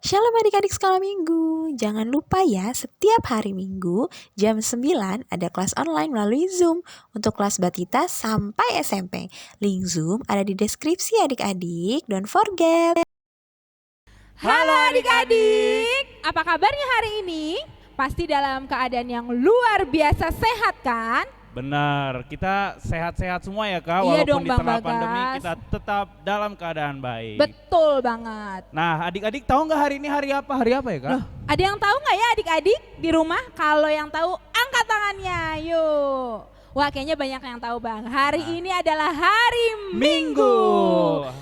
Shalom adik-adik sekolah minggu. Jangan lupa ya, setiap hari minggu jam 9 ada kelas online melalui Zoom untuk kelas Batita sampai SMP. Link Zoom ada di deskripsi adik-adik. Don't forget. Halo adik-adik, apa kabarnya hari ini? Pasti dalam keadaan yang luar biasa sehat kan? Benar, kita sehat-sehat semua ya Kak, Iya walaupun dong, di Bang tengah Bagas. pandemi kita tetap dalam keadaan baik. Betul banget. Nah adik-adik tahu nggak hari ini hari apa? Hari apa ya Kak? Loh, ada yang tahu nggak ya adik-adik di rumah? Kalau yang tahu angkat tangannya, yuk. Wah, kayaknya banyak yang tahu Bang. Hari ini adalah hari Minggu.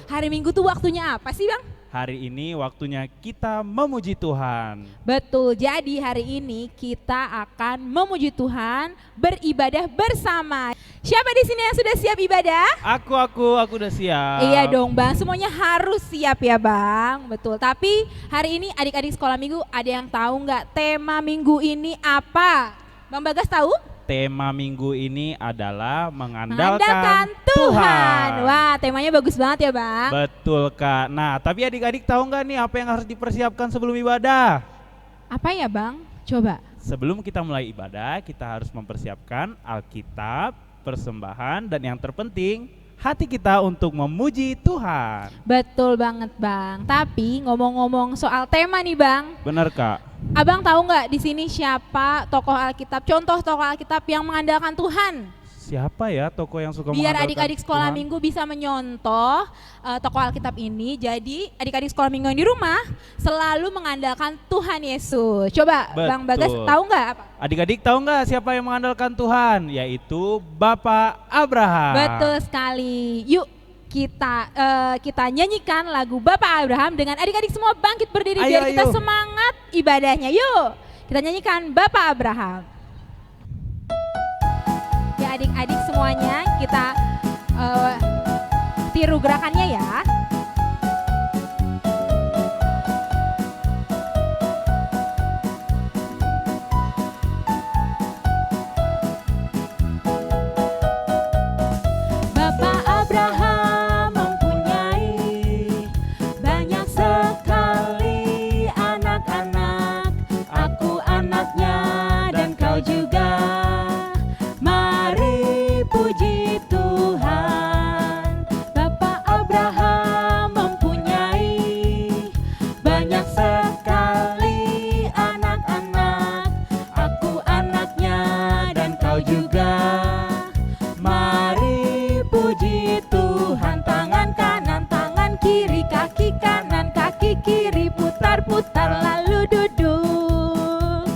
Hari Minggu tuh waktunya apa sih Bang? Hari ini waktunya kita memuji Tuhan. Betul, jadi hari ini kita akan memuji Tuhan, beribadah bersama. Siapa di sini yang sudah siap ibadah? Aku udah siap. Iya dong Bang, semuanya harus siap ya Bang, betul. Tapi hari ini adik-adik sekolah minggu ada yang tahu nggak tema minggu ini apa? Bang Bagas tahu? Tema minggu ini adalah Mengandalkan Tuhan. Wah, temanya bagus banget ya Bang. Betul Kak. Nah tapi adik-adik tahu nggak nih apa yang harus dipersiapkan sebelum ibadah? Apa ya Bang? Coba. Sebelum kita mulai ibadah, kita harus mempersiapkan Alkitab, persembahan, dan yang terpenting, hati kita untuk memuji Tuhan. Betul banget Bang. Tapi ngomong-ngomong soal tema nih Bang, Benar Kak? Abang tahu nggak di sini siapa tokoh Alkitab, contoh tokoh Alkitab yang mengandalkan Tuhan? Siapa ya tokoh yang suka Biar mengandalkan adik-adik sekolah Tuhan? minggu bisa menyontoh tokoh Alkitab ini. Jadi adik-adik sekolah minggu yang di rumah selalu mengandalkan Tuhan Yesus. Coba Bang Bagas Betul. tahu nggak apa? Adik-adik tahu nggak siapa yang mengandalkan Tuhan? Yaitu Bapak Abraham. Betul sekali. Yuk kita nyanyikan lagu Bapak Abraham dengan adik-adik semua bangkit berdiri Ayo, biar kita ayo. semangat ibadahnya. Yuk kita nyanyikan Bapak Abraham. Ya adik-adik semuanya kita tiru gerakannya ya. Bapak Abraham mempunyai banyak sekali anak-anak. Aku anaknya dan kau juga. Mari puji Tuhan. Bapak Abraham mempunyai banyak sekali anak-anak. Aku anaknya dan kau juga. Mari puji Tuhan. Tangan kanan, tangan kiri, kaki kanan, kaki kiri, putar-putar lalu duduk.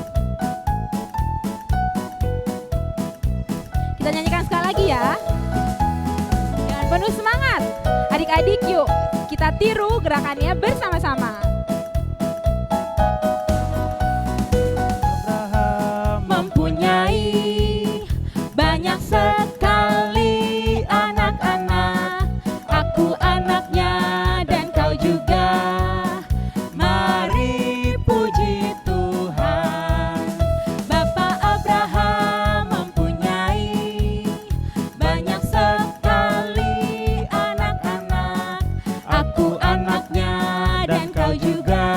Kita nyanyikan sekali lagi ya. Dengan penuh semangat. Adik-adik yuk kita tiru gerakannya bersama-sama. Abraham Mempunyai banyak sekali anak-anak. Aku anaknya dan kau juga. Mari puji Tuhan. Bapak Abraham mempunyai banyak sekali anak-anak. Aku anaknya dan kau juga.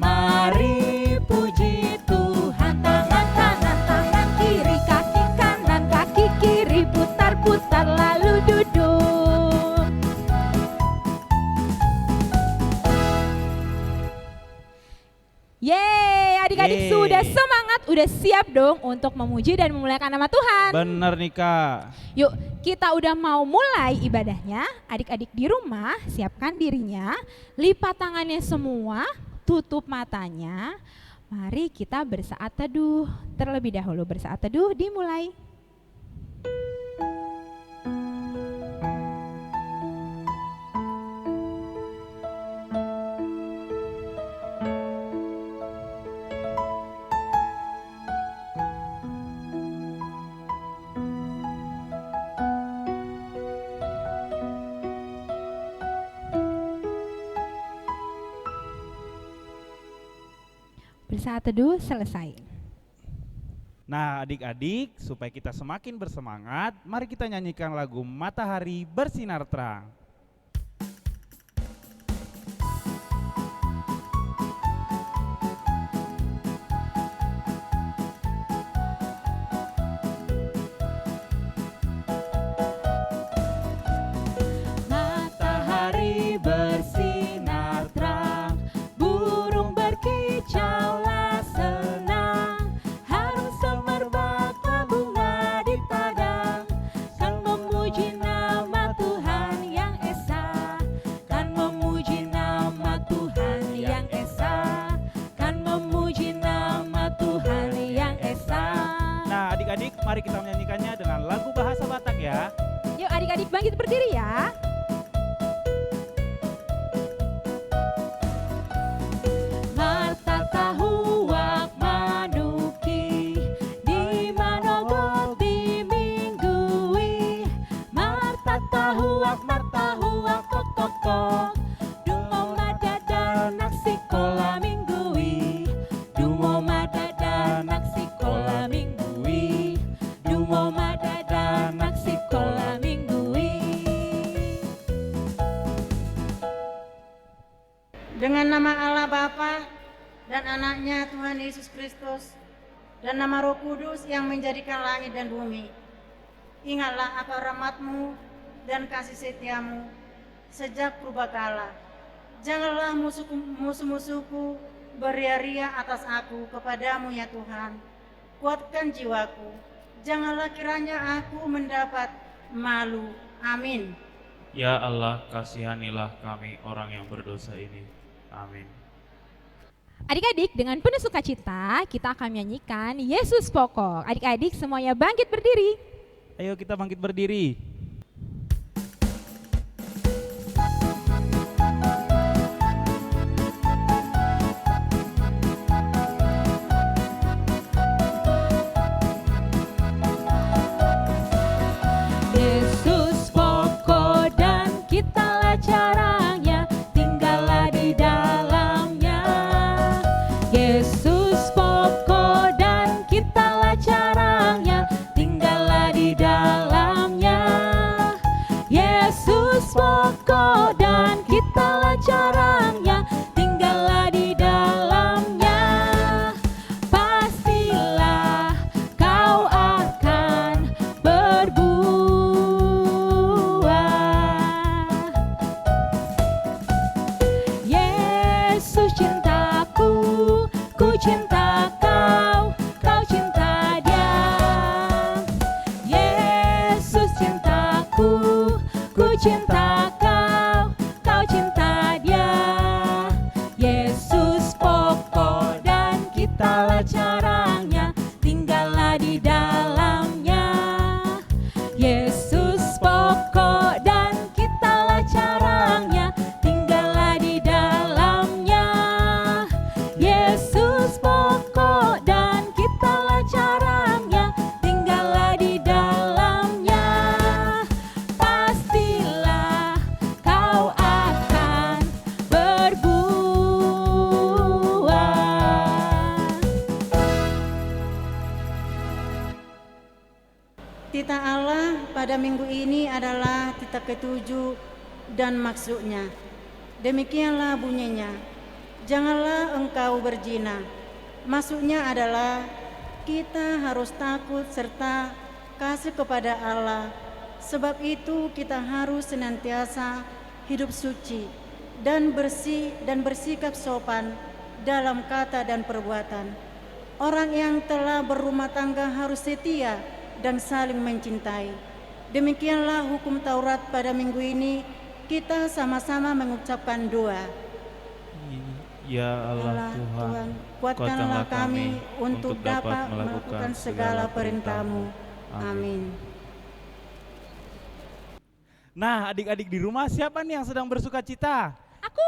Mari puji Tuhan. Tangan kanan, tangan kiri, kaki kanan, kaki kiri, putar-putar lalu duduk. Yeay, adik-adik Yeay. sudah semangat, udah siap dong untuk memuji dan memuliakan nama Tuhan. benar nih Kak. Yuk, kita udah mau mulai ibadahnya. Adik-adik di rumah, siapkan dirinya, lipat tangannya semua, tutup matanya. Mari kita bersaat teduh. Terlebih dahulu bersaat teduh dimulai. Bersaat teduh selesai. Nah adik-adik, supaya kita semakin bersemangat, mari kita nyanyikan lagu Matahari Bersinar Terang. mari kita menyanyikannya dengan lagu bahasa Batak ya. Yuk adik-adik bangkit berdiri ya. Marta tahuak manuki di manogot di minggui. Marta tahuak kok kok kok. Dungo madada nasi kola minggui. Dungo madada nasi kola minggui. Dungo madada nasi kola minggui. Dengan nama Allah Bapa dan anaknya Tuhan Yesus Kristus dan nama Roh Kudus yang menjadikan langit dan bumi. Ingatlah akan rahmat-Mu dan kasih setiamu sejak purbakala. Janganlah musuh-musuhku beria-ria atas aku kepadamu ya Tuhan. Kuatkan jiwaku. Janganlah kiranya aku mendapat malu. Amin. Ya Allah, kasihanilah kami orang yang berdosa ini. Amin. Adik-adik, dengan penuh sukacita kita akan menyanyikan Yesus Pokok. Adik-adik semuanya bangkit berdiri. Ayo kita bangkit berdiri. Yesus pokok dan kitalah caranya, tinggallah di dalamnya. Yesus pokok dan kitalah caranya, tinggallah di dalamnya. Yesus pokok dan kitalah caranya, tinggallah di dalamnya. Pastilah kau akan berbuah. Yesus cintaku, ku cinta kau, kau cinta dia. Yesus cintaku, ku cinta kau, kau cinta dia. Yesus pokok dan kitalah caranya, tinggallah di dalamnya. Yesus pokok dan kitalah caranya, tinggallah di dalamnya. Yesus pokok dan kitalah caranya, tinggallah di dalamnya. Pastilah kau akan berbuah. Tita Allah pada minggu ini adalah tita ketujuh dan maksudnya. Demikianlah bunyinya. Janganlah engkau berzina. Maksudnya adalah kita harus takut serta kasih kepada Allah. Sebab itu kita harus senantiasa hidup suci dan bersih dan bersikap sopan dalam kata dan perbuatan. Orang yang telah berumah tangga harus setia dan saling mencintai. Demikianlah hukum Taurat pada minggu ini. Kita sama-sama mengucapkan doa. Ya Allah Tuhan, kuatkanlah kami untuk dapat melakukan segala perintah-Mu. Amin. Nah, adik-adik di rumah siapa nih yang sedang bersuka cita? Aku.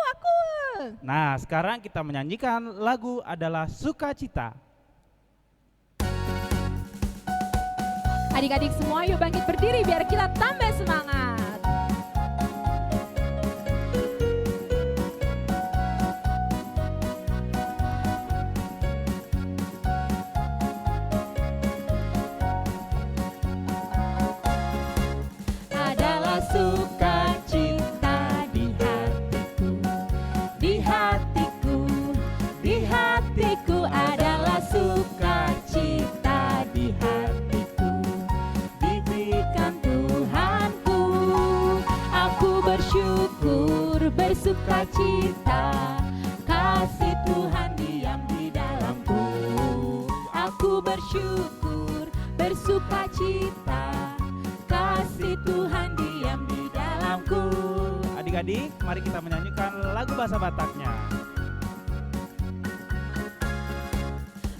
Nah, sekarang kita menyanyikan lagu adalah Sukacita. Adik-adik semua yuk bangkit berdiri biar kita tambah semangat. Adalah sukacita di hatiku, di hatiku, di hatiku adalah sukacita di hatiku. Diberikan Tuhanku, aku bersyukur bersukacita, kasih Tuhan diam di dalamku. Aku bersyukur bersukacita, kasih Tuhan diam di dalamku. Adik-adik, mari kita menyanyikan lagu bahasa Bataknya.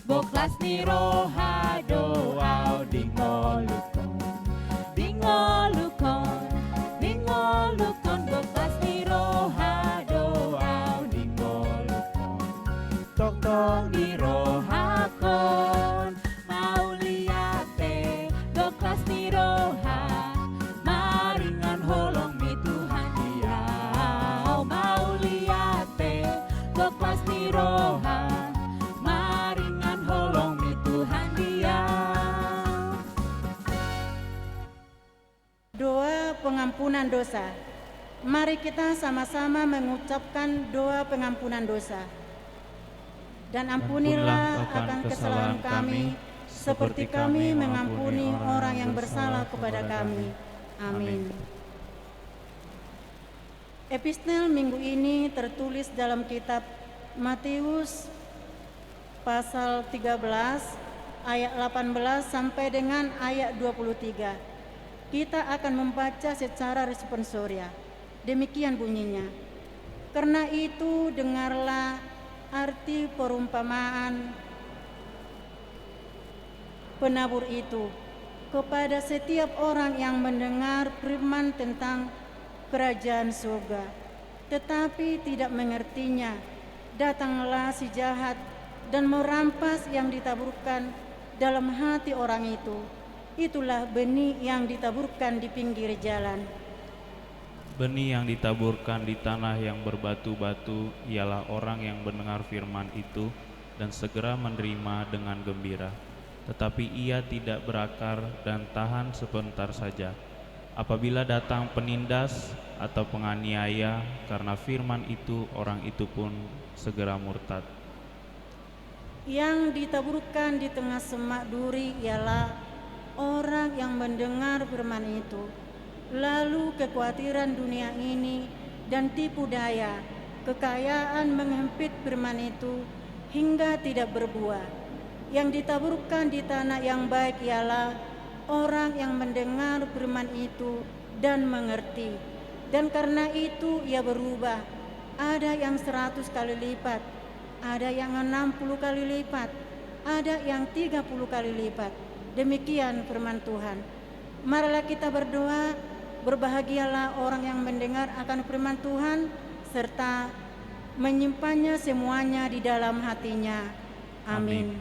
Boklas ni roha doau dingolukon, dingolukon, dingolukon, goklas ni roha doau dingolukon, Tong di rohakon, mau liate, goklas ni roha, maringan holong mi Tuhan diau, mau liate, goklas ni roha, maringan holong mi Tuhan diau. Doa pengampunan dosa. Mari kita sama-sama mengucapkan doa pengampunan dosa. Dan ampunilah akan kesalahan kami, seperti kami mengampuni orang yang bersalah kepada kami. Amin. Epistel minggu ini tertulis dalam kitab Matius pasal 13 ayat 18 sampai dengan ayat 23. Kita akan membaca secara responsoria. Demikian bunyinya. Karena itu dengarlah arti perumpamaan penabur itu kepada setiap orang yang mendengar firman tentang kerajaan surga, tetapi tidak mengertinya. Datanglah si jahat dan merampas yang ditaburkan dalam hati orang itu. Itulah benih yang ditaburkan di pinggir jalan. Benih yang ditaburkan di tanah yang berbatu-batu ialah orang yang mendengar firman itu dan segera menerima dengan gembira. Tetapi ia tidak berakar dan tahan sebentar saja. Apabila datang penindas atau penganiaya karena firman itu, orang itu pun segera murtad. Yang ditaburkan di tengah semak duri ialah orang yang mendengar firman itu, lalu kekhawatiran dunia ini dan tipu daya, kekayaan menghempit firman itu hingga tidak berbuah. Yang ditaburkan di tanah yang baik ialah orang yang mendengar firman itu dan mengerti, dan karena itu ia berubah. Ada yang 100 kali lipat, ada yang 60 kali lipat, ada yang 30 kali lipat. Demikian firman Tuhan. Marilah kita berdoa. Berbahagialah orang yang mendengar akan firman Tuhan serta menyimpannya semuanya di dalam hatinya. Amin.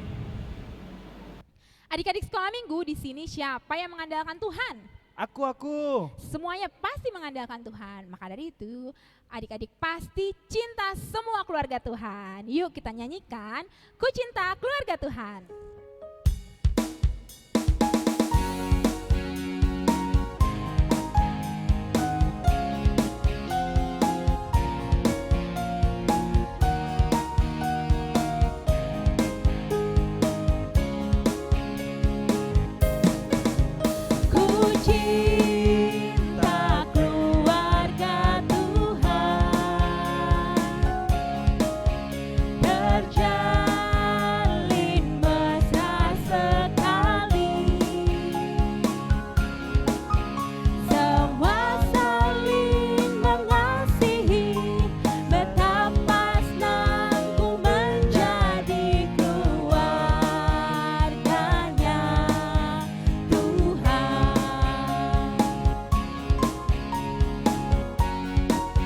Adik-adik sekolah minggu, di sini siapa yang mengandalkan Tuhan? Aku. Semuanya pasti mengandalkan Tuhan. Maka dari itu, adik-adik pasti cinta semua keluarga Tuhan. Yuk kita nyanyikan, Ku Cinta Keluarga Tuhan.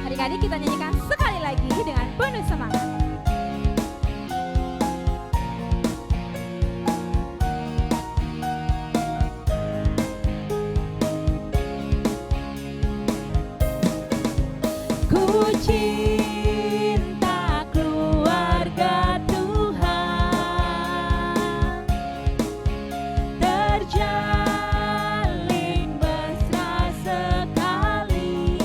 Adik-adik kita nyanyikan sekali lagi dengan penuh semangat. Ku cinta keluarga Tuhan, terjalin mesra sekali,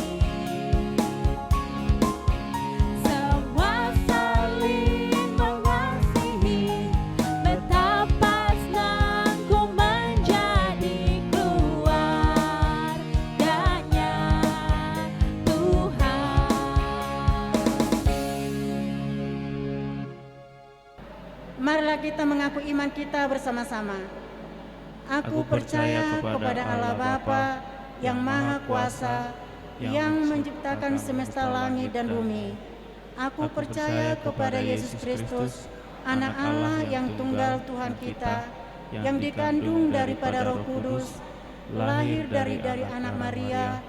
semua saling mengasihi, betapa senang ku menjadi keluarganya Tuhan. Marilah kita mengaku iman kita bersama-sama. Aku percaya kepada Allah Bapa yang Maha Kuasa, yang menciptakan semesta langit dan bumi. Aku percaya kepada Yesus Kristus, Anak Allah yang tunggal Tuhan kita, yang dikandung daripada Roh Kudus, lahir dari anak Maria,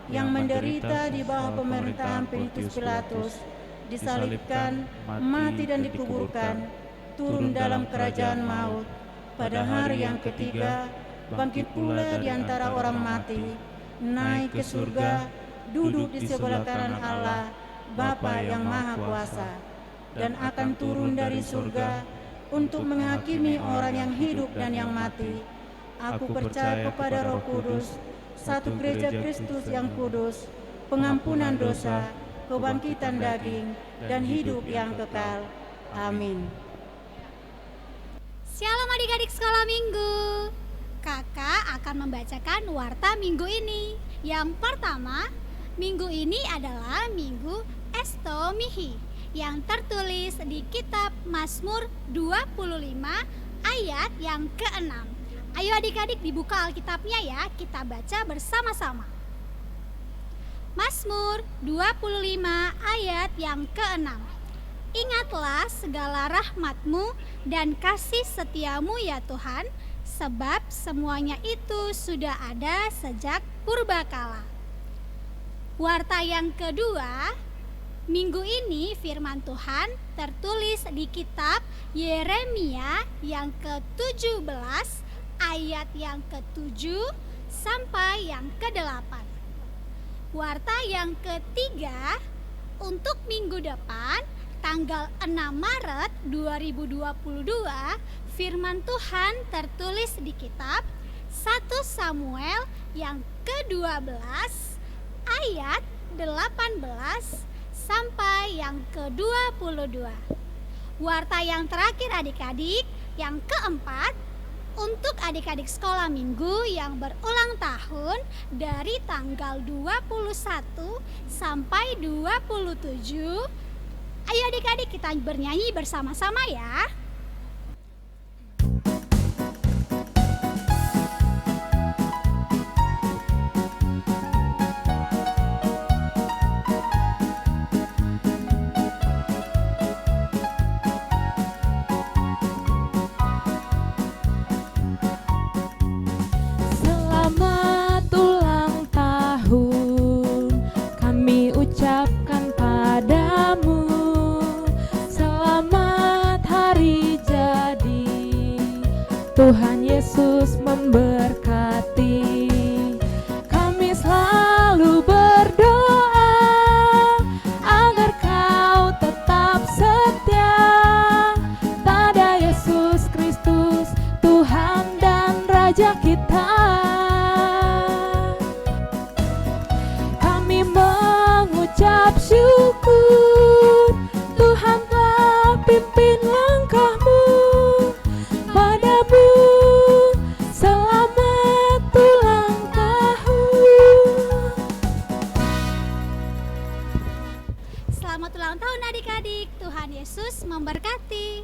yang menderita di bawah pemerintahan Pontius Pilatus, disalibkan, mati dan dikuburkan, turun dalam kerajaan maut. Pada hari yang ketiga, bangkit pula di antara orang mati, naik ke surga, duduk di sebelah kanan Allah, Bapa yang Maha Kuasa, dan akan turun dari surga untuk menghakimi orang yang hidup dan yang mati. Aku percaya kepada Roh Kudus, satu gereja Kristus yang kudus, pengampunan dosa, kebangkitan daging, dan hidup yang kekal. Amin. Shalom adik-adik sekolah minggu. Kakak akan membacakan warta minggu ini. Yang pertama, minggu ini adalah Minggu Estomihi yang tertulis di kitab Mazmur 25 ayat yang ke-6. Ayo adik-adik dibuka Alkitabnya ya, kita baca bersama-sama. Mazmur 25 ayat yang ke-6. Ingatlah segala rahmat-Mu dan kasih setia-Mu ya Tuhan, sebab semuanya itu sudah ada sejak purbakala. Warta yang kedua, minggu ini firman Tuhan tertulis di kitab Yeremia yang ke-17 ayat yang ke-7 sampai yang ke-8. Warta yang ketiga, untuk minggu depan tanggal 6 Maret 2022, firman Tuhan tertulis di kitab 1 Samuel yang ke-12 ayat 18 sampai yang ke-22. Warta yang terakhir adik-adik, yang keempat, untuk adik-adik sekolah minggu yang berulang tahun dari tanggal 21 sampai 27. Ayo adik-adik kita bernyanyi bersama-sama ya. Selamat ulang tahun kami ucapkan padamu. Selamat hari jadi, Tuhan Yesus memberkati. Kami selalu berdoa agar kau tetap setia pada Yesus Kristus, Tuhan dan Raja kita. Kami mengucap syukur, Tuhan telah pimpin langkahmu. Padamu selamat ulang tahun. Selamat ulang tahun adik-adik, Tuhan Yesus memberkati.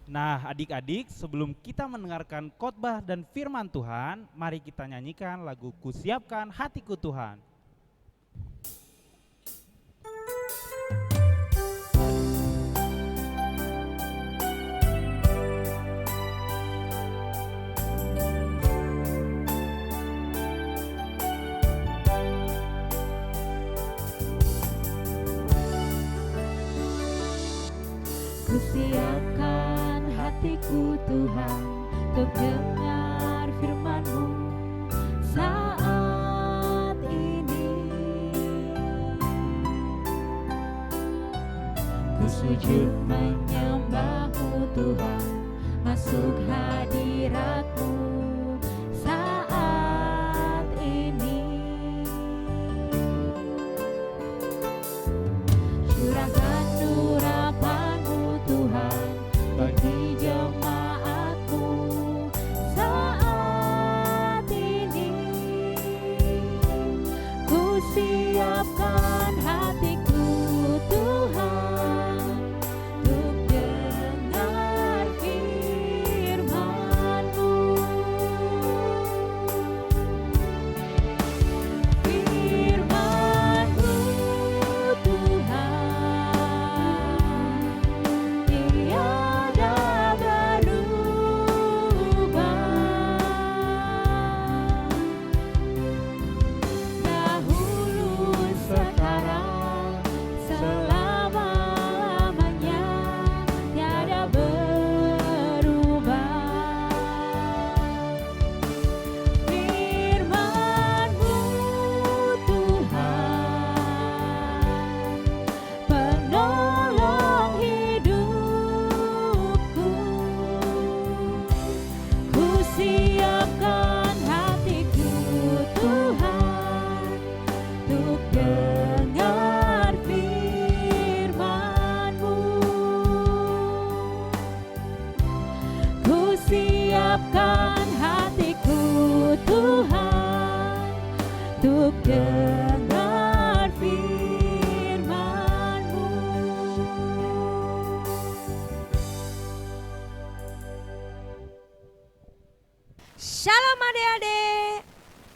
Nah, adik-adik, sebelum kita mendengarkan khotbah dan firman Tuhan, mari kita nyanyikan lagu Kusiapkan Hatiku Tuhan. Kusiapkan hatiku Tuhan untuk dengar firman-Mu saat ini. Ku sujud menyembah-Mu Tuhan, masuk hadirat-Mu saat ini. Curahkan urapan-Mu Tuhan bagi jemaat-Mu saat ini. Ku siapkan hatiku Tuhan untuk dengar firman-Mu. siapkan hatiku Tuhan untuk dengar firman-Mu. Shalom adik-adik,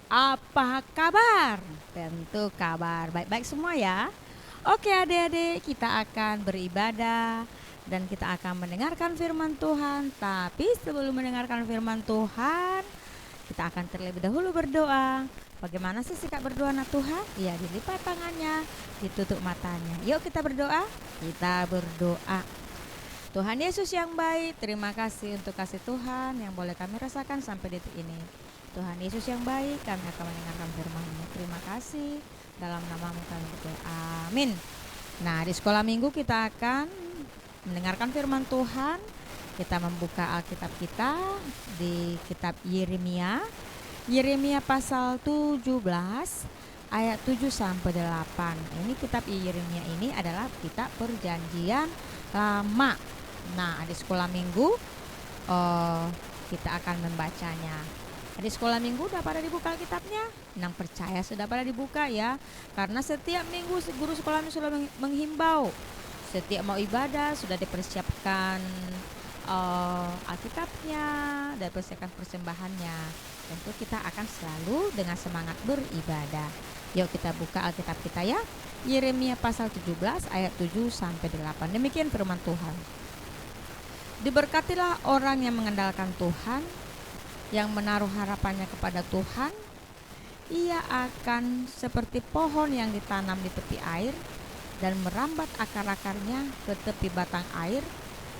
apa kabar? Tentu kabar baik-baik semua ya. Oke adik-adik, kita akan beribadah dan kita akan mendengarkan firman Tuhan. Tapi sebelum mendengarkan firman Tuhan, kita akan terlebih dahulu berdoa. Bagaimana sih sikap berdoa anak Tuhan? Ya, dilipat tangannya, ditutup matanya. Yuk kita berdoa. Kita berdoa. Tuhan Yesus yang baik, terima kasih untuk kasih Tuhan yang boleh kami rasakan sampai detik ini. Tuhan Yesus yang baik, kami akan mendengarkan firman-Mu. Terima kasih, dalam nama-Mu kami berdoa. Amin. Nah, di sekolah minggu kita akan mendengarkan firman Tuhan. Kita membuka Alkitab kita di kitab Yeremia. Yeremia pasal 17 ayat 7 sampai 8. Ini kitab Yeremia ini adalah kitab perjanjian lama. Nah, di sekolah minggu kita akan membacanya. Di sekolah minggu udah pada dibuka Alkitabnya? Yang percaya sudah pada dibuka ya. Karena setiap minggu guru sekolah minggu sudah menghimbau, setiap mau ibadah sudah dipersiapkan Alkitabnya, dan persiapkan persembahannya. Tentu kita akan selalu dengan semangat beribadah. Yuk kita buka Alkitab kita ya. Yeremia pasal 17 ayat 7 sampai 8. Demikian firman Tuhan. Diberkatilah orang yang mengandalkan Tuhan, yang menaruh harapannya kepada Tuhan. Ia akan seperti pohon yang ditanam di tepi air dan merambat akar-akarnya ke tepi batang air,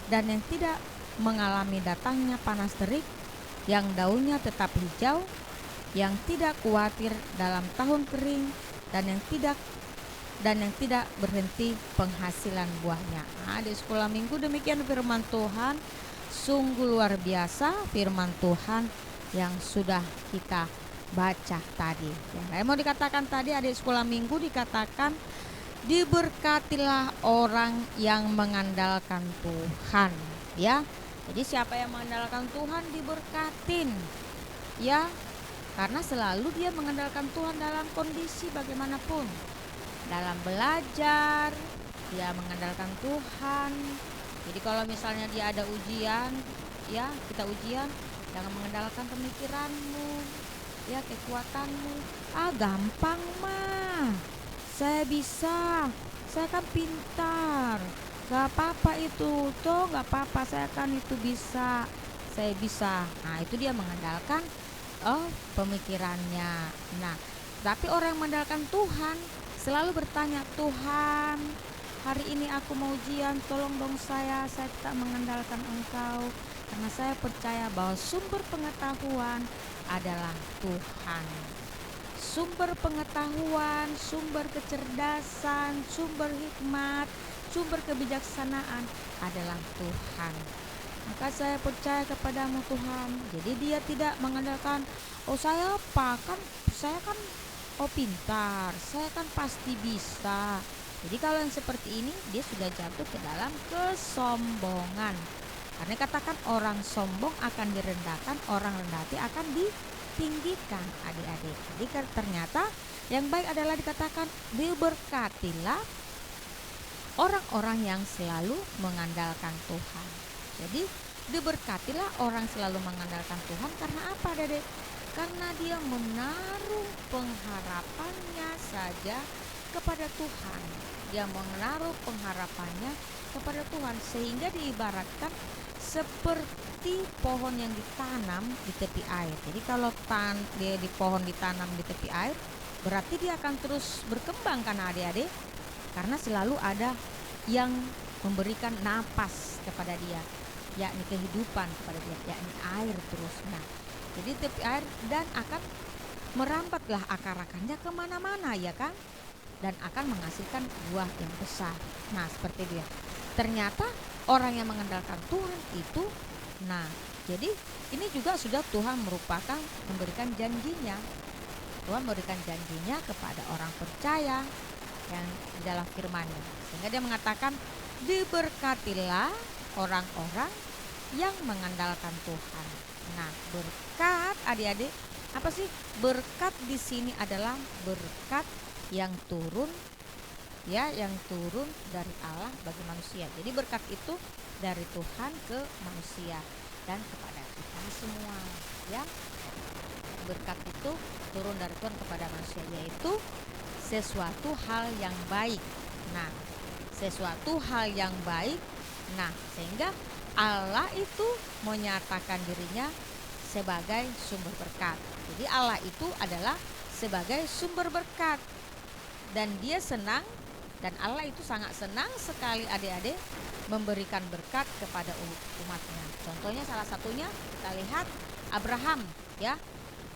dan yang tidak mengalami datangnya panas terik, yang daunnya tetap hijau, yang tidak khawatir dalam tahun kering, dan yang tidak berhenti penghasilan buahnya. Nah, di sekolah minggu demikian firman Tuhan. Sungguh luar biasa firman Tuhan yang sudah kita baca tadi. Yang mau dikatakan tadi, adik sekolah minggu dikatakan diberkatilah orang yang mengandalkan Tuhan. Ya, jadi siapa yang mengandalkan Tuhan diberkatin. Ya, karena selalu dia mengandalkan Tuhan dalam kondisi bagaimanapun. Dalam belajar, dia mengandalkan Tuhan. Jadi kalau misalnya dia ada ujian, ya kita ujian, jangan mengandalkan pemikiranmu, ya kekuatanmu. Gampang mah, saya bisa, saya kan pintar, gak apa-apa itu, toh gak apa-apa, saya kan itu bisa, saya bisa. Nah itu dia mengandalkan pemikirannya. Nah, tapi orang yang mengandalkan Tuhan selalu bertanya, Tuhan, hari ini aku mau ujian, tolong dong saya tidak mengandalkan Engkau, karena saya percaya bahwa sumber pengetahuan adalah Tuhan. Sumber pengetahuan, sumber kecerdasan, sumber hikmat, sumber kebijaksanaan adalah Tuhan. Maka saya percaya kepadamu Tuhan. Jadi dia tidak mengandalkan, saya kan pintar, saya kan pasti bisa. Jadi kalau yang seperti ini dia sudah jatuh ke dalam kesombongan. Karena katakan orang sombong akan direndahkan, orang rendah hati akan ditinggikan, adik-adik. Jadi ternyata yang baik adalah dikatakan diberkatilah orang-orang yang selalu mengandalkan Tuhan. Jadi diberkatilah orang selalu mengandalkan Tuhan. Karena apa, Dedek? Karena dia menaruh pengharapannya saja kepada Tuhan. Dia menaruh pengharapannya kepada Tuhan, sehingga diibaratkan seperti pohon yang ditanam di tepi air. Jadi kalau dia di pohon ditanam di tepi air, berarti dia akan terus berkembang kan adik-adik, karena selalu ada yang memberikan napas kepada dia, yakni kehidupan kepada dia, yakni air terus. Nah, jadi tepi air, dan akan merambatlah akar-akarnya kemana-mana, ya kan, dan akan menghasilkan buah yang besar. Nah seperti dia. Ternyata orang yang mengandalkan Tuhan itu, nah jadi ini juga sudah Tuhan memberikan janjinya. Tuhan memberikan janjinya kepada orang percaya yang di dalam firman-Nya. Sehingga dia mengatakan diberkatilah orang-orang yang mengandalkan Tuhan. Nah, berkat adik-adik, apa sih? Berkat di sini adalah berkat yang turun, ya, yang turun dari Allah bagi manusia. Jadi berkat itu dari Tuhan ke manusia dan kepada kita semua, ya. Berkat itu turun dari Tuhan kepada manusia, yaitu sesuatu hal yang baik. Nah, sesuatu hal yang baik. Nah, sehingga Allah itu menyatakan dirinya sebagai sumber berkat. Jadi Allah itu adalah sebagai sumber berkat. Dan dia senang, dan Allah itu sangat senang sekali adik-adik memberikan berkat kepada umatnya. Contohnya salah satunya kita lihat Abraham, ya.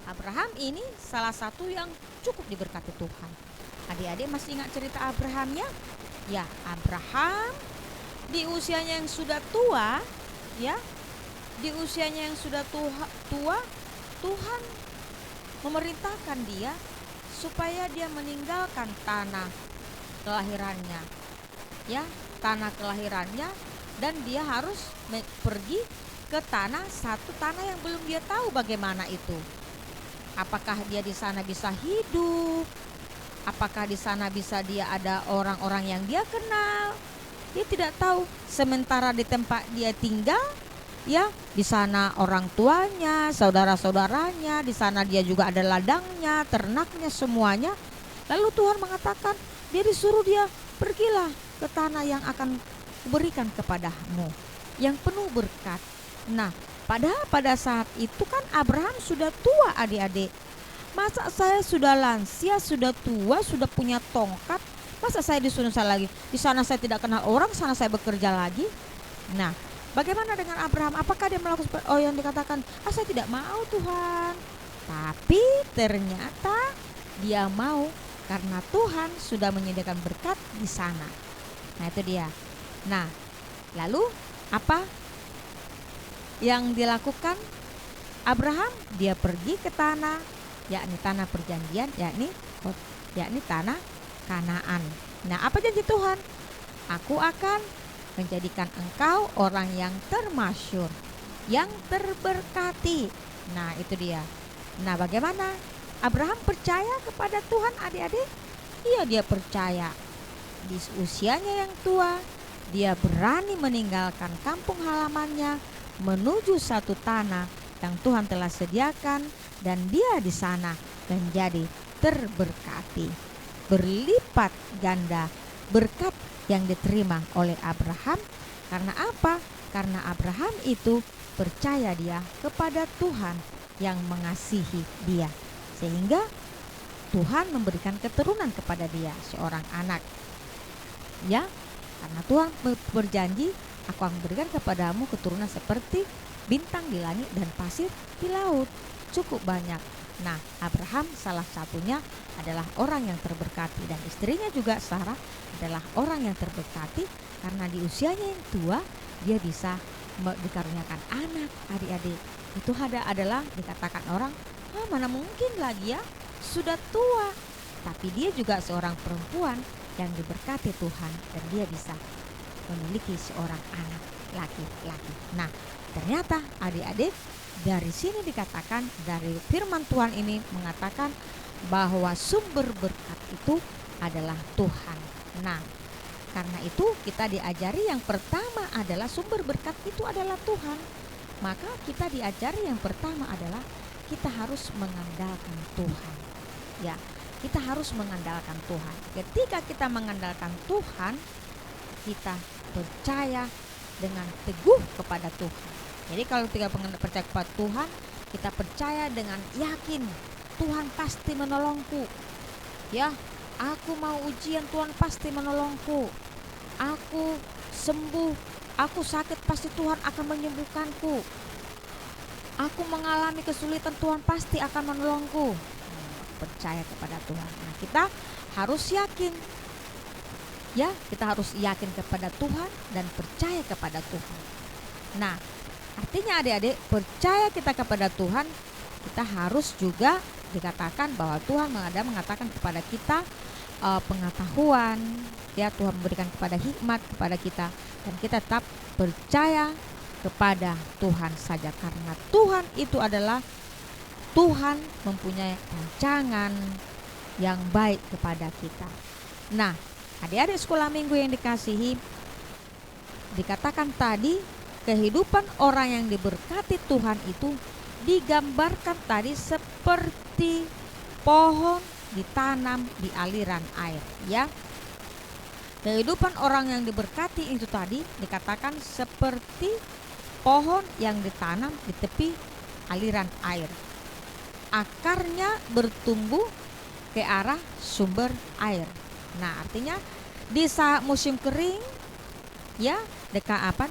Abraham ini salah satu yang cukup diberkati Tuhan. Adik-adik masih ingat cerita Abraham, ya? Ya, Abraham di usianya yang sudah tua, ya, di usianya yang sudah tua, Tuhan memerintahkan dia supaya dia meninggalkan tanah kelahirannya, ya, tanah kelahirannya, dan dia harus pergi ke satu tanah yang belum dia tahu bagaimana itu. Apakah dia di sana bisa hidup? Apakah di sana bisa dia ada orang-orang yang dia kenal? Dia tidak tahu. Sementara di tempat dia tinggal, ya, di sana orang tuanya, saudara-saudaranya, di sana dia juga ada ladangnya, ternaknya, semuanya. Lalu Tuhan mengatakan, dia disuruh dia pergilah ke tanah yang akan kuberikan kepadamu, yang penuh berkat. Nah, padahal pada saat itu kan Abraham sudah tua adik-adik. Masa saya sudah lansia, sudah tua, sudah punya tongkat, masa saya disuruh lagi? Di sana saya tidak kenal orang, sana saya bekerja lagi. Nah, bagaimana dengan Abraham? Apakah dia melakukan yang dikatakan, saya tidak mau Tuhan. Tapi ternyata dia mau karena Tuhan sudah menyediakan berkat di sana. Nah, itu dia. Nah, lalu apa yang dilakukan Abraham? Dia pergi ke tanah, yakni tanah perjanjian, yakni tanah Kanaan. Nah, apa janji Tuhan? Aku akan menjadikan engkau orang yang termasyhur, yang terberkati. Nah, itu dia. Nah, bagaimana Abraham percaya kepada Tuhan adik-adik? Iya, dia percaya. Di usianya yang tua, dia berani meninggalkan kampung halamannya menuju satu tanah yang Tuhan telah sediakan, dan dia di sana menjadi terberkati. Berlipat ganda berkat yang diterima oleh Abraham. Karena apa? Karena Abraham itu percaya dia kepada Tuhan yang mengasihi dia, sehingga Tuhan memberikan keturunan kepada dia, seorang anak. Ya, karena Tuhan berjanji, aku akan berikan kepadamu keturunan seperti bintang di langit dan pasir di laut. Cukup banyak. Nah, Abraham salah satunya adalah orang yang terberkati, dan istrinya juga Sarah adalah orang yang terberkati karena di usianya yang tua dia bisa dikaruniakan anak adik-adik. Itu adalah dikatakan orang, mana mungkin lagi ya, sudah tua. Tapi dia juga seorang perempuan yang diberkati Tuhan, dan dia bisa memiliki seorang anak laki-laki. Nah, ternyata adik-adik, dari sini dikatakan, dari firman Tuhan ini mengatakan bahwa sumber berkat itu adalah Tuhan. Nah, karena itu kita diajari yang pertama adalah sumber berkat itu adalah Tuhan. Maka kita diajari yang pertama adalah kita harus mengandalkan Tuhan. Ya, kita harus mengandalkan Tuhan. Ketika kita mengandalkan Tuhan, kita percaya dengan teguh kepada Tuhan. Jadi kalau kita percaya kepada Tuhan, kita percaya dengan yakin Tuhan pasti menolongku. Ya, aku mau ujian, Tuhan pasti menolongku. Aku sembuh, aku sakit, pasti Tuhan akan menyembuhkanku. Aku mengalami kesulitan, Tuhan pasti akan menolongku. Percaya kepada Tuhan. Nah, kita harus yakin. Ya, kita harus yakin kepada Tuhan dan percaya kepada Tuhan. Nah, artinya adik-adik, percaya kita kepada Tuhan, kita harus juga dikatakan bahwa Tuhan mengatakan kepada kita pengetahuan. Ya, Tuhan memberikan kepada hikmat kepada kita, dan kita tetap percaya kepada Tuhan saja, karena Tuhan itu adalah Tuhan mempunyai rancangan yang baik kepada kita. Nah, adik-adik sekolah minggu yang dikasihi, dikatakan tadi kehidupan orang yang diberkati Tuhan itu digambarkan tadi seperti pohon ditanam di aliran air, ya. Kehidupan orang yang diberkati itu tadi dikatakan seperti pohon yang ditanam di tepi aliran air. Akarnya bertumbuh ke arah sumber air. Nah, artinya di saat musim kering, ya, di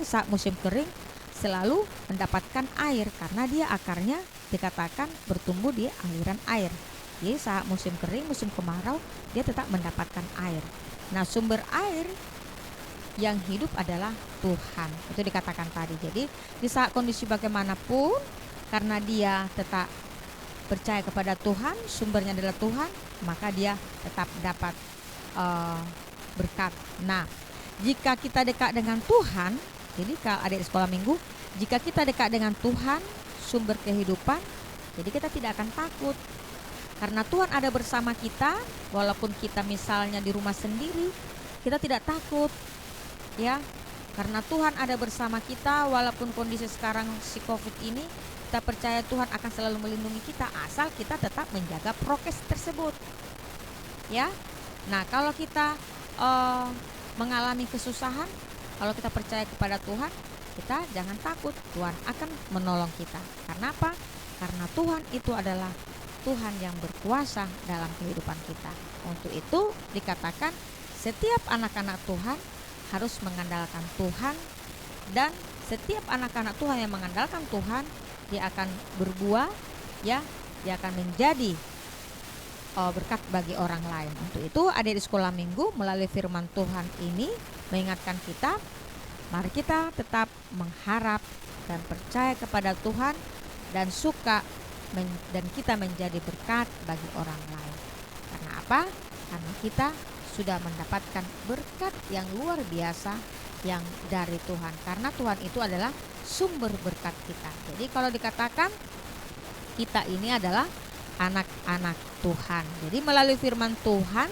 saat musim kering selalu mendapatkan air karena dia akarnya dikatakan bertumbuh di aliran air. Jadi saat musim kering, musim kemarau, dia tetap mendapatkan air. Nah, sumber air yang hidup adalah Tuhan. Itu dikatakan tadi. Jadi di saat kondisi bagaimanapun, karena dia tetap percaya kepada Tuhan, sumbernya adalah Tuhan, maka dia tetap dapat berkat. Nah, jika kita dekat dengan Tuhan, jadi kalau adik sekolah minggu, jika kita dekat dengan Tuhan, sumber kehidupan, jadi kita tidak akan takut. Karena Tuhan ada bersama kita, walaupun kita misalnya di rumah sendiri, kita tidak takut, ya. Karena Tuhan ada bersama kita, walaupun kondisi sekarang si COVID ini, kita percaya Tuhan akan selalu melindungi kita, asal kita tetap menjaga prokes tersebut, ya. Nah, kalau kita mengalami kesusahan, kalau kita percaya kepada Tuhan, kita jangan takut, Tuhan akan menolong kita. Karena apa? Karena Tuhan itu adalah Tuhan yang berkuasa dalam kehidupan kita. Untuk itu dikatakan setiap anak-anak Tuhan harus mengandalkan Tuhan, dan setiap anak-anak Tuhan yang mengandalkan Tuhan, dia akan berbuah, ya, dia akan menjadi berkat bagi orang lain. Untuk itu adik di sekolah minggu melalui firman Tuhan ini mengingatkan kita, mari kita tetap mengharap dan percaya kepada Tuhan dan suka dan kita menjadi berkat bagi orang lain. Karena apa? Karena kita sudah mendapatkan berkat yang luar biasa yang dari Tuhan. Karena Tuhan itu adalah sumber berkat kita. Jadi kalau dikatakan kita ini adalah anak-anak Tuhan. Jadi melalui firman Tuhan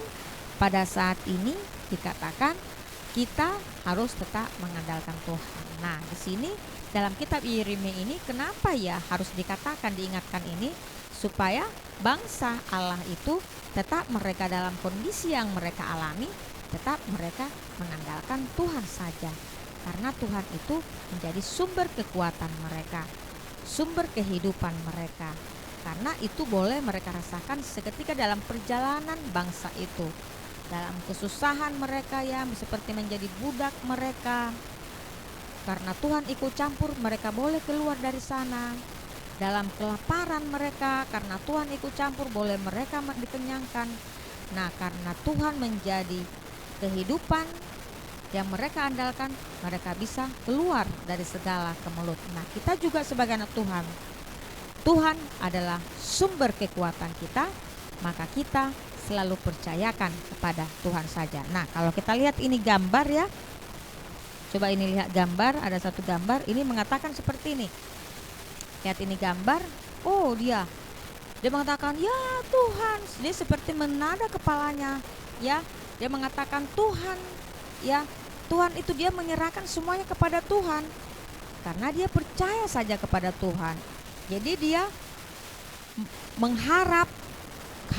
pada saat ini dikatakan kita harus tetap mengandalkan Tuhan. Nah, di sini dalam kitab Yeremia ini kenapa ya harus dikatakan, diingatkan ini, supaya bangsa Allah itu tetap mereka dalam kondisi yang mereka alami, tetap mereka mengandalkan Tuhan saja. Karena Tuhan itu menjadi sumber kekuatan mereka, sumber kehidupan mereka. Karena itu boleh mereka rasakan seketika dalam perjalanan bangsa itu, dalam kesusahan mereka, ya, seperti menjadi budak mereka. Karena Tuhan ikut campur, mereka boleh keluar dari sana. Dalam kelaparan mereka, karena Tuhan ikut campur, boleh mereka dikenyangkan. Nah, karena Tuhan menjadi kehidupan yang mereka andalkan, mereka bisa keluar dari segala kemelut. Nah, kita juga sebagai anak Tuhan, Tuhan adalah sumber kekuatan kita, maka kita selalu percayakan kepada Tuhan saja. Nah, kalau kita lihat ini gambar, ya, coba ini lihat gambar, ada satu gambar ini mengatakan seperti ini. Lihat ini gambar, oh dia mengatakan, ya Tuhan, dia seperti menada kepalanya, ya, dia mengatakan Tuhan, ya, Tuhan itu dia menyerahkan semuanya kepada Tuhan, karena dia percaya saja kepada Tuhan. Jadi dia mengharap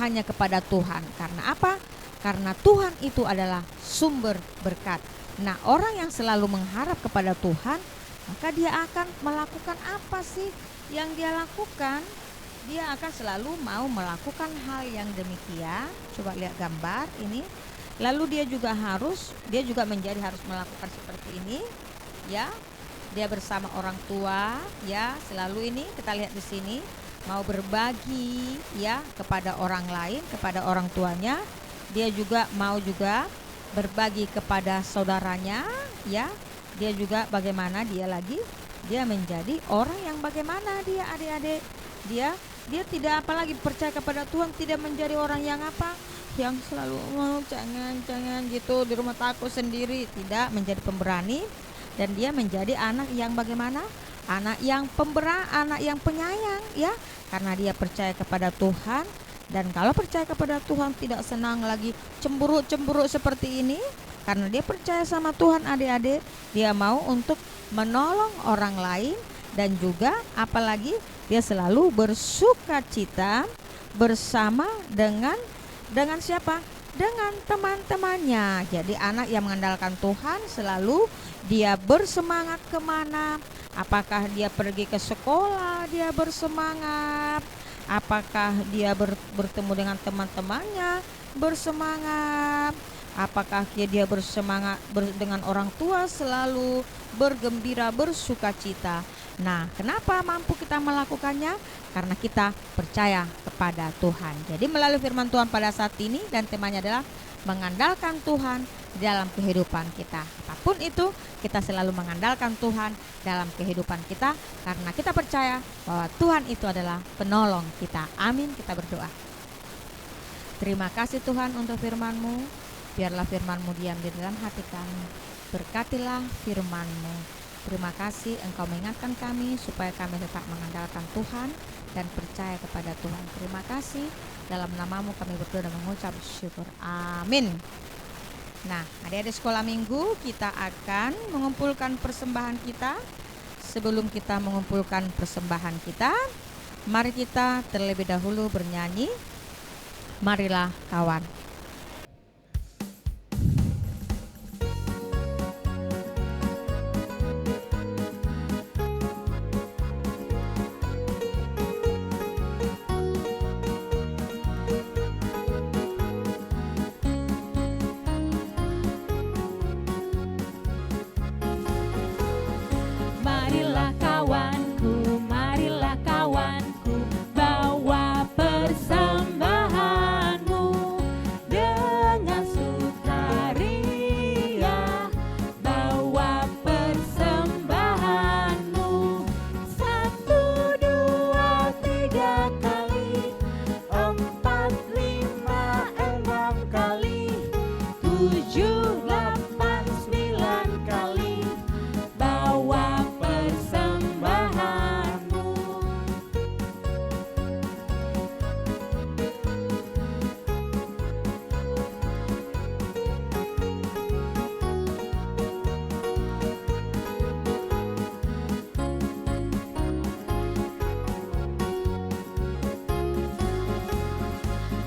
hanya kepada Tuhan. Karena apa? Karena Tuhan itu adalah sumber berkat. Nah, orang yang selalu mengharap kepada Tuhan, maka dia akan melakukan apa sih yang dia lakukan? Dia akan selalu mau melakukan hal yang demikian. Coba lihat gambar ini. Lalu dia juga harus melakukan seperti ini, ya. Dia bersama orang tua, ya, selalu ini kita lihat di sini, mau berbagi, ya, kepada orang lain, kepada orang tuanya. Dia juga mau berbagi kepada saudaranya, ya. Dia juga bagaimana dia menjadi orang yang bagaimana dia, adik-adik. Dia tidak apalagi percaya kepada Tuhan, tidak menjadi orang yang yang selalu jangan gitu di rumah takut sendiri, tidak menjadi pemberani, dan dia menjadi anak yang bagaimana? Anak yang anak yang penyayang ya, karena dia percaya kepada Tuhan. Dan kalau percaya kepada Tuhan tidak senang lagi cemburu seperti ini, karena dia percaya sama Tuhan adik-adik, dia mau untuk menolong orang lain, dan juga apalagi dia selalu bersuka cita bersama dengan siapa? Dengan teman-temannya. Jadi anak yang mengandalkan Tuhan selalu dia bersemangat kemana? Apakah dia pergi ke sekolah dia bersemangat? Apakah dia bertemu dengan teman-temannya bersemangat? Apakah dia bersemangat dengan orang tua selalu bergembira, bersuka cita? Nah, kenapa mampu kita melakukannya? Karena kita percaya kepada Tuhan. Jadi melalui firman Tuhan pada saat ini, dan temanya adalah mengandalkan Tuhan dalam kehidupan kita. Apapun itu, kita selalu mengandalkan Tuhan dalam kehidupan kita, karena kita percaya bahwa Tuhan itu adalah penolong kita. Amin, kita berdoa. Terima kasih Tuhan untuk firman-Mu. Biarlah firman-Mu diam di dalam hati kami. Berkatilah firman-Mu. Terima kasih Engkau mengingatkan kami supaya kami tetap mengandalkan Tuhan dan percaya kepada Tuhan. Terima kasih, dalam nama-Mu kami berdoa dan mengucap syukur. Amin. Nah, adik-adik sekolah minggu, kita akan mengumpulkan persembahan kita. Sebelum kita mengumpulkan persembahan kita, mari kita terlebih dahulu bernyanyi Marilah Kawan. Marilah kawanku, bawa persembahanmu dengan sukaria. Bawa persembahanmu 1, 2, 3 kali, 4, 5, 6 kali, 7, 8, 9 kali. Bawa persembahanmu.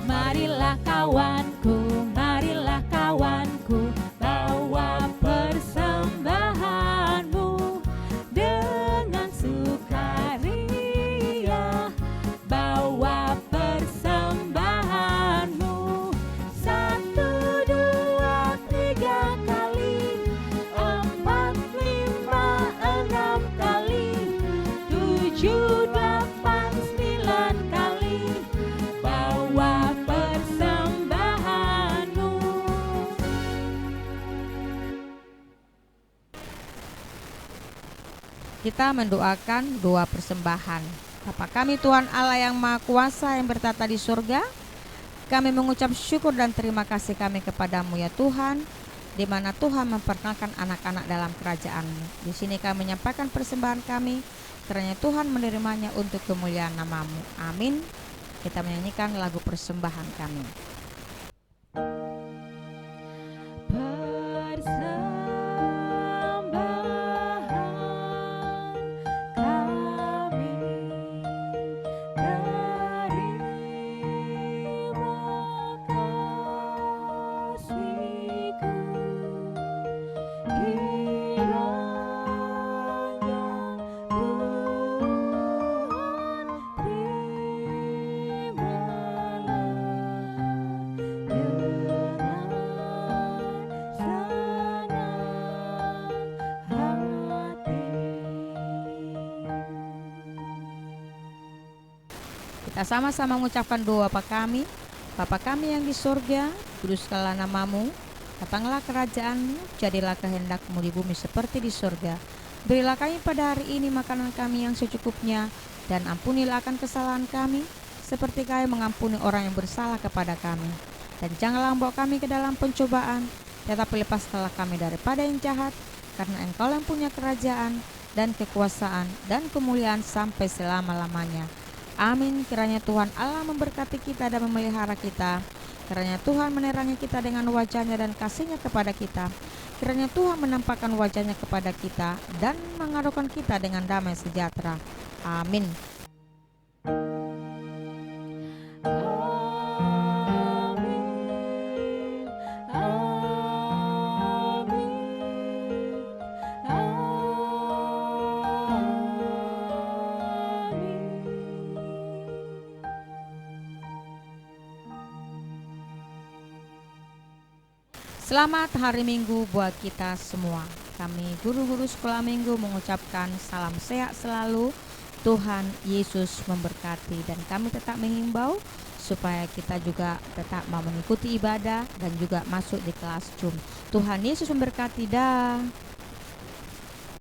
Marilah kawanku, bawa persembahanmu dengan sukaria. Bawa persembahanmu 1, 2, 3 kali, 4, 5, 6 kali, 7, 8, 9 kali. Bawa persembahanmu. Kita mendoakan doa persembahan. Bapa kami Tuhan Allah yang Maha Kuasa yang bertata di surga, kami mengucap syukur dan terima kasih kami kepadamu ya Tuhan, di mana Tuhan memperkenalkan anak-anak dalam kerajaan-Mu. Di sini kami menyampaikan persembahan kami, kiranya Tuhan menerimanya untuk kemuliaan nama-Mu. Amin. Kita menyanyikan lagu persembahan kami. Kita sama-sama mengucapkan doa Bapa kami. Bapa kami yang di surga, kuduskanlah nama-Mu, datanglah kerajaan-Mu, jadilah kehendak-Mu di bumi seperti di surga. Berilah kami pada hari ini makanan kami yang secukupnya, dan ampunilah akan kesalahan kami, seperti kami mengampuni orang yang bersalah kepada kami. Dan janganlah membawa kami ke dalam pencobaan, tetapi lepaskanlah kami daripada yang jahat, karena Engkau yang punya kerajaan dan kekuasaan dan kemuliaan sampai selama-lamanya. Amin. Kiranya Tuhan Allah memberkati kita dan memelihara kita. Kiranya Tuhan menerangi kita dengan wajah-Nya dan kasih-Nya kepada kita. Kiranya Tuhan menampakkan wajah-Nya kepada kita dan mengaruniakan kita dengan damai sejahtera. Amin. Selamat hari Minggu buat kita semua. Kami guru-guru sekolah minggu mengucapkan salam sehat selalu. Tuhan Yesus memberkati, dan kami tetap mengimbau supaya kita juga tetap mau mengikuti ibadah dan juga masuk di kelas Zoom. Tuhan Yesus memberkati. Dah.